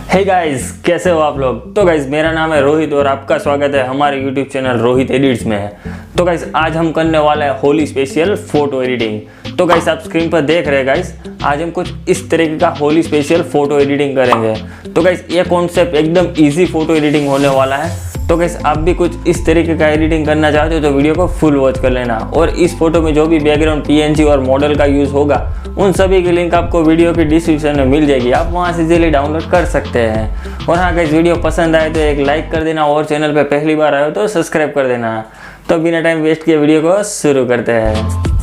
Hey guys, कैसे हो आप लोग। तो गाइस मेरा नाम है रोहित और आपका स्वागत है हमारे यूट्यूब चैनल रोहित एडिट्स में। तो गाइस आज हम करने वाले हैं होली स्पेशल फोटो एडिटिंग। तो गाइस आप स्क्रीन पर देख रहे हैं गाइस, आज हम कुछ इस तरीके का होली स्पेशल फोटो एडिटिंग करेंगे। तो गाइस ये कॉन्सेप्ट एकदम इजी फोटो एडिटिंग होने वाला है। तो गाइस आप भी कुछ इस तरीके का एडिटिंग करना चाहते हो तो वीडियो को फुल वॉच कर लेना। और इस फोटो में जो भी बैकग्राउंड पीएनजी और मॉडल का यूज़ होगा उन सभी की लिंक आपको वीडियो की डिस्क्रिप्शन में मिल जाएगी, आप वहां से इजीली डाउनलोड कर सकते हैं। और हाँ गाइस, वीडियो पसंद आए तो एक लाइक कर देना और चैनल पे पहली बार आए हो तो सब्सक्राइब कर देना। तो बिना टाइम वेस्ट किए वीडियो को शुरू करते हैं।